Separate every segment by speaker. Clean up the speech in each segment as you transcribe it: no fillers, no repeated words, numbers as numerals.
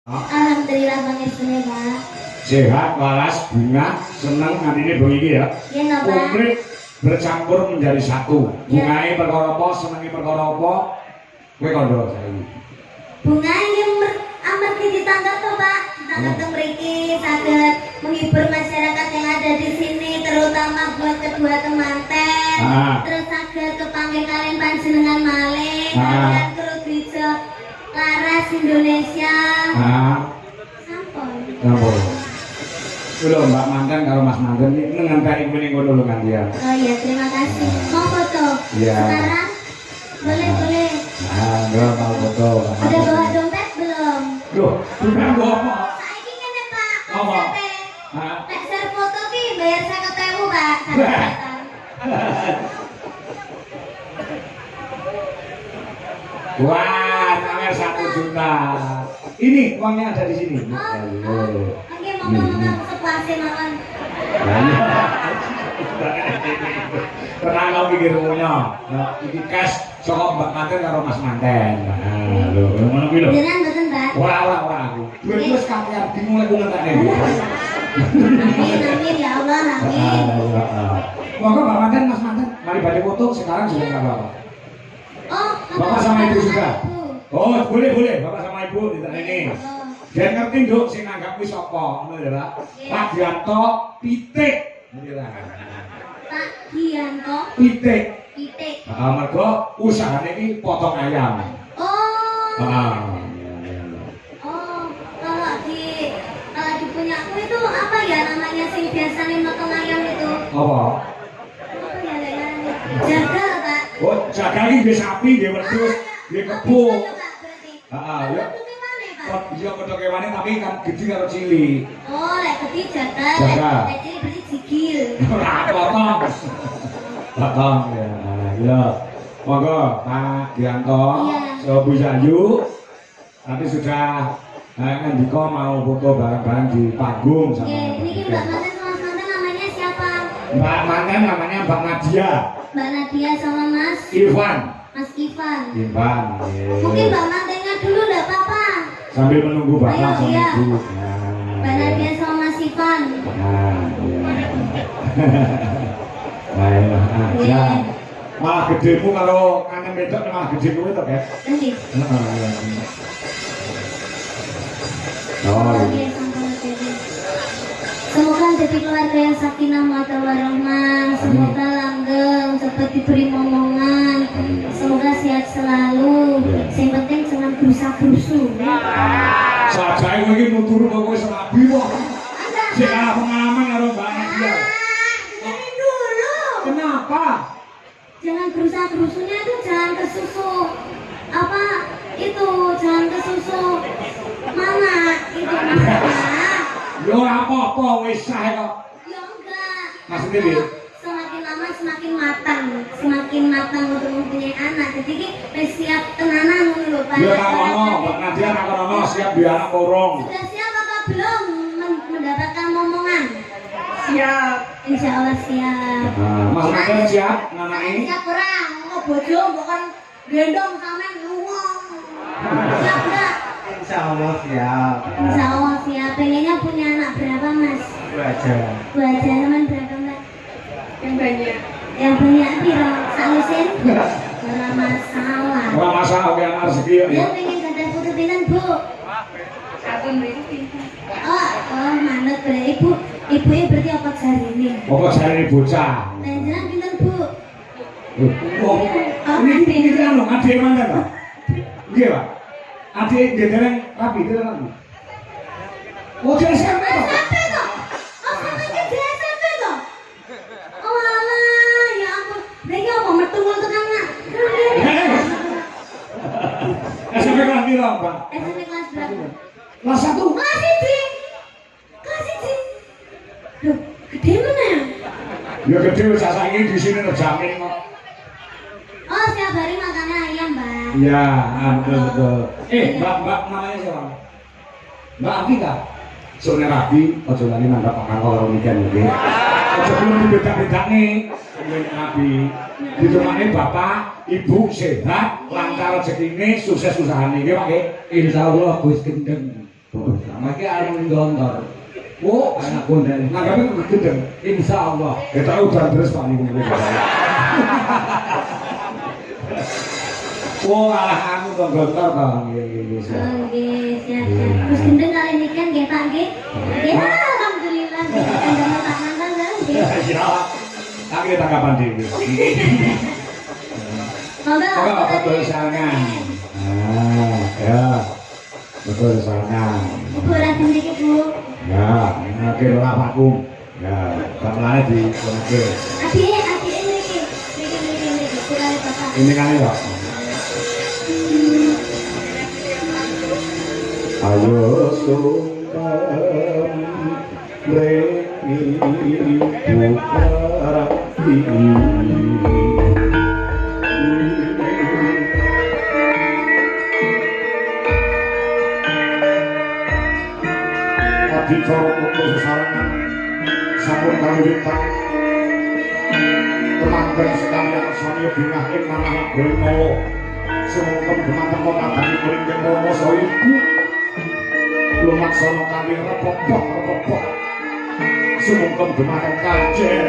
Speaker 1: Alhamdulillah Bang Isne, Pak.
Speaker 2: Sehat, waras, bunga, seneng nganti bengi iki ya.
Speaker 1: Iya, no, Pak.
Speaker 2: Komplit bercampur menjadi satu. Bungae perkara apa, senenge perkara apa? Kowe kandha saiki.
Speaker 1: Bunga yang amargi ditanggap to, Pak. Ditanggap teng mriki saged menghibur masyarakat yang ada di sini, terutama buat kedua temanten. Terus saged kepanggih kalian panjenengan malih, kalian Krudijo Laras Indonesia. Sampun.
Speaker 2: Sampun. Kulo Mbak Manten karo Mas Manten iki ngenteni kuwi ngono lho gantian.
Speaker 1: Oh iya, terima kasih. Mau foto?
Speaker 2: Iya.
Speaker 1: Sekarang? Boleh.
Speaker 2: Nah, enggak mau foto.
Speaker 1: Udah bawa dompet belum?
Speaker 2: Loh, bukan bawa apa?
Speaker 1: Saiki ngene, Pak.
Speaker 2: Apa?
Speaker 1: Nek share foto ki bayar 50.000, Pak.
Speaker 2: Wah, pamer 1 juta. Ini uangnya ada di sini.
Speaker 1: Oke, mau sepuasnya mawon.
Speaker 2: Tenang kau pikir punya. Nah, ini cash saka Mbak Manten karo Mas Manten. Nah, lho, ngono kuwi lho.
Speaker 1: Jenengan mboten, Mbak?
Speaker 2: Ora. Duit wis kakean dimulai ku ngenteni.
Speaker 1: Amin ya Allah, amin.
Speaker 2: Monggo Mbak Manten, Mas Manten, mari badhe foto sekarang sudah enggak apa-apa.
Speaker 1: Oh,
Speaker 2: Bapak sama Ibu sudah. Oh, boleh. Bapak sama Ibu ini. Dia ngerti nduk sing nanggap kuwi sapa, ngono ya, Pak. Pak Dianto Pitik.
Speaker 1: Pak Dianto
Speaker 2: Pitik.
Speaker 1: Mergo
Speaker 2: usahane iki potong ayam.
Speaker 1: Oh.
Speaker 2: Oh,
Speaker 1: Kalau di punya aku itu apa ya namanya sing biasanya motong ayam itu?
Speaker 2: Apa?
Speaker 1: Apa ya namanya? Jagal, Pak.
Speaker 2: Oh, jagal iki nggih sapi, nggih wedhus, nggih kebo. Ya. Pot iya padha kewane tapi kan gede karo cilik.
Speaker 1: Oh, lek gede jagal, lek cilik berarti jigil.
Speaker 2: Ora potong. Potong ya. Ya. Monggo Pak Dianto, Bu Zayu. Nanti sudah ngendika mau foto bareng-bareng di panggung sama.
Speaker 1: Ini Mbak Manten sama Mas Manten namanya siapa?
Speaker 2: Mbak Manten namanya Mbak Nadia.
Speaker 1: Mbak Nadia sama Mas
Speaker 2: Ivan.
Speaker 1: Mas Ivan.
Speaker 2: Mungkin
Speaker 1: Mbak Mantennya dulu enggak apa-apa.
Speaker 2: Sambil menunggu Bapak sama
Speaker 1: Iya.
Speaker 2: Ibu.
Speaker 1: Mbak Nadia sama Mas Ivan.
Speaker 2: Ya. Malah gedemu kalau kangen wedok malah gede kuwi to, Kak.
Speaker 1: Nggih. Semoga jadi keluarga yang sakinah mawaddah warahmah. Semoga langgeng, cepat diberi momongan. Semoga sehat selalu. Yang penting jangan berusaha-berusu.
Speaker 2: Sajae kowe iki nutur kok wis rabi kok. Sik kalah pengalaman karo Mbak Nadia.
Speaker 1: Dengerin dulu.
Speaker 2: Kenapa?
Speaker 1: Jangan berusaha-berusunya itu jangan ke susu. Apa itu? Jangan ke susu. Mana itu maksudnya?
Speaker 2: Yo apa-apa wis sae kok.
Speaker 1: Ya enggak.
Speaker 2: Maksudnya piye?
Speaker 1: Semakin lama semakin matang untuk mempunyai anak. Jadi ki wis siap tenanan ngono lho, Pak.
Speaker 2: Ya tak ono, Mbak Nadia nak ono siap di anak korong.
Speaker 1: Sudah siap apa belum mendapatkan momongan?
Speaker 3: Siap.
Speaker 1: Insya Allah siap.
Speaker 2: Mas Nadia siap nanake?
Speaker 1: Siap orang, mau bojo bukan gendong sampean luwung. Siap enggak?
Speaker 3: Insya Allah siap.
Speaker 1: Insya Allah siap. Pengennya punya anak berapa, Mas?
Speaker 3: Itu aja.
Speaker 1: Dua aja, teman berapa, Mbak?
Speaker 3: Yang banyak.
Speaker 1: Yang banyak piro? Salusin? Ora masalah.
Speaker 2: Ora masalah ki anak rezeki ya.
Speaker 1: Dia pengen gadah putu pinten, Bu?
Speaker 3: Satu mriki.
Speaker 1: Oh, manut berarti ibunya berarti apa jarine?
Speaker 2: Pokok jare bocah.
Speaker 1: Panjenengan pinten, Bu?
Speaker 2: Ini kan lho, adik mana Pak? Nggih, Pak. Adik dereng rapi, dereng rapi. Oh, dia SMP toh?
Speaker 1: SMP toh? Oh, sampe di SMP toh? Oh, alah, ya ampun. Lagi apa metu tekan nak?
Speaker 2: SMP kelas piro, Pak?
Speaker 1: SMP kelas berapa?
Speaker 2: Kelas 1.
Speaker 1: Kelas 1. Kelas 1. Loh, gede mana ya?
Speaker 2: Ya gede wis saiki di sini terjamin kok.
Speaker 1: Oh, setiap hari makannya ayam, Mbak.
Speaker 2: Iya, betul. Mbak namanya siapa? Mbak Afika. Sore rabi, ojo lali nanggap Pak Kangkol karo weekend nggih. Ojo belum dibeda-bedane. Nabi. Ditemani Bapak, Ibu sehat, lancar rezekine, sukses usahane nggih Pak nggih.
Speaker 3: Insyaallah Gus Gendeng.
Speaker 2: Maki arep ndontor. Oh, anak kondang. Nanggapi gedeng. Insyaallah. Kita udah terus Pak niku. Oh, alah aku kok gontor to. Nggih, siap.
Speaker 1: Nggih, siap-siap. Terus gendeng kali nikan nggih Pak nggih. Nggih, alhamdulillah gendeng tak nanggal nggih.
Speaker 2: Ya. Kaki tanggapan dhewe.
Speaker 1: Monggo.
Speaker 2: Betul sangan. Ah, ya. Betul sangan.
Speaker 1: Bu rasa mriki Bu.
Speaker 2: Ya, ngakir lapakku. Ya, kamane di kono.
Speaker 1: Adik mriki. Mriki. Kurang Bapak.
Speaker 2: Ini kan ya. Ayo sungkem mriki buka Adicara putus sesarengan sampun kawiwitan temanten sekalian sami bingah ing manah Brahma sumangkem dumateng padani mringkih Rama saha ibu lumaksana kanthi repopok sumangkem dumateng Kanjeng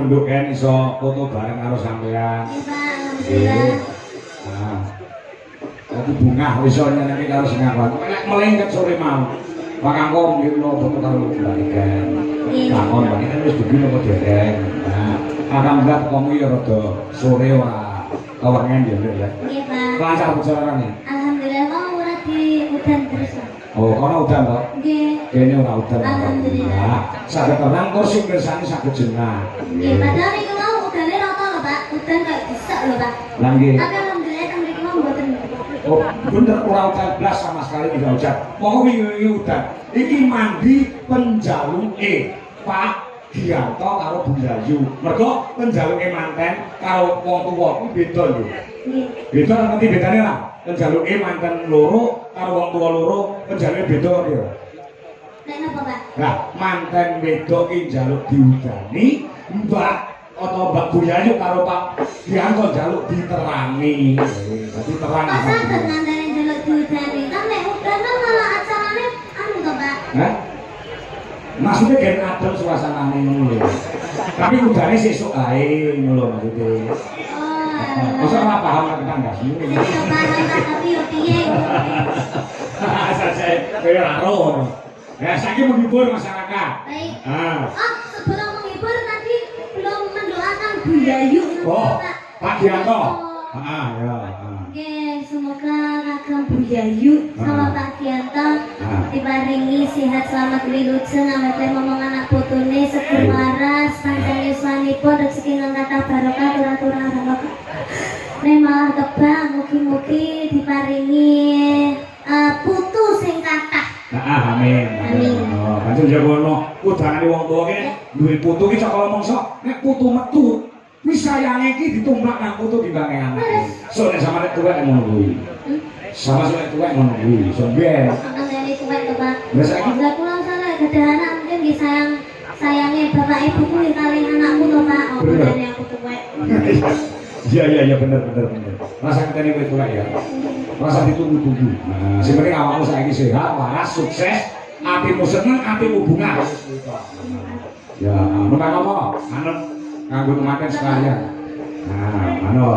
Speaker 2: Nduk kan iso foto bareng karo sampean.
Speaker 1: Iya, Pak.
Speaker 2: Nah. Aku bunga iso nyenengi karo sing apa. Nek melengket sore mau. Pakangko mirno foto karo balikan. Takon balikan wis dugi apa dereng. Nah, alhamdulillah kamu ya rada sore ora kawengen ya, Nduk ya.
Speaker 1: Nggih, Pak.
Speaker 2: Lancar perjalanane.
Speaker 1: Alhamdulillah mau ora di udan terus, Pak.
Speaker 2: Oh, kono udan to?
Speaker 1: Nggih.
Speaker 2: Kene ora udan.
Speaker 1: Alhamdulillah.
Speaker 2: Saged tenang kursi mirsani saged jenah.
Speaker 1: Nggih, padahal niku mau udane rata lho, Pak. Udan kok bisa lho, Pak.
Speaker 2: Lah nggih.
Speaker 1: Tapi alhamdulillah kan mriki mau mboten.
Speaker 2: Oh, bener ora udan blas sama sekali tidak hujan. Monggo wingi udan. Iki mandi penjaluke Pak Giyanto karo Bundayu. Mergo penjaluke manten karo wong tuwa kuwi beda lho.
Speaker 1: Nggih.
Speaker 2: Beda ngerti bedane lah. Penjaluke manten loro karo wong tuwa loro penjaluke beda ya.
Speaker 1: Nek napa, Pak?
Speaker 2: Nah, manten wedok ki njaluk diudani, Mbak atau Mbak Bundayu karo Pak Giyanto njaluk diterangi. Dadi terang.
Speaker 1: Kok sampeyan ngandani njaluk diudani? Kan nek udan kan malah acarane anu to, Pak.
Speaker 2: Hah? Maksudnya gen adem suasanane ngono lho. Tapi udane sesuk ae ngono lho maksudnya.
Speaker 1: Oh.
Speaker 2: Masa ora paham nek tanggas ngono.
Speaker 1: Saya paham, Pak, tapi yo piye?
Speaker 2: Asal saya kowe ora roh. Ya saiki menghibur masyarakat.
Speaker 1: Baik.
Speaker 2: Ah.
Speaker 1: Oh, sebelum menghibur tadi belum mendoakan Bundayu,
Speaker 2: Oh,
Speaker 1: Pak.
Speaker 2: Pak Giyanto.
Speaker 1: Oh.
Speaker 2: Ah, ya.
Speaker 1: Oke, semoga Kagam Bundayu sama Pak Giyanto diparingi sehat selamat wilujeng awet ngomong anak putune seger waras panjang yuswanipun rezeki nang kathah barokah turah-turah barokah. Nek malah kebang mugi-mugi diparingi putu sing kathah.
Speaker 2: Amin.
Speaker 1: Amin.
Speaker 2: Oh, pancen ya ngono, udane biasane wong tuwa ki nek duwe putu ki saka mongso nek putu metu wis sayange ki ditumplak nang putu timbang anake. So nek sampeyan tuwek ngono kuwi. Sama sing tuwek ngono kuwi. So ben.
Speaker 1: Sampeyan tuwek to, Pak.
Speaker 2: Lah saiki
Speaker 1: Lah kula salah gadah anak mungkin nggih sayangnya bapak ibu kuwi kali anakku to, Pak. Oh, dene aku tuwek.
Speaker 2: Iya bener. Rasa ketene kowe tuwek ya. Rasa ditunggu-tunggu. Nah, sing penting awakmu saiki sehat, waras, sukses, atimu seneng, atimu bunga. Ya, menang apa? Anut nganggo kematian sekalian. Nah, manut.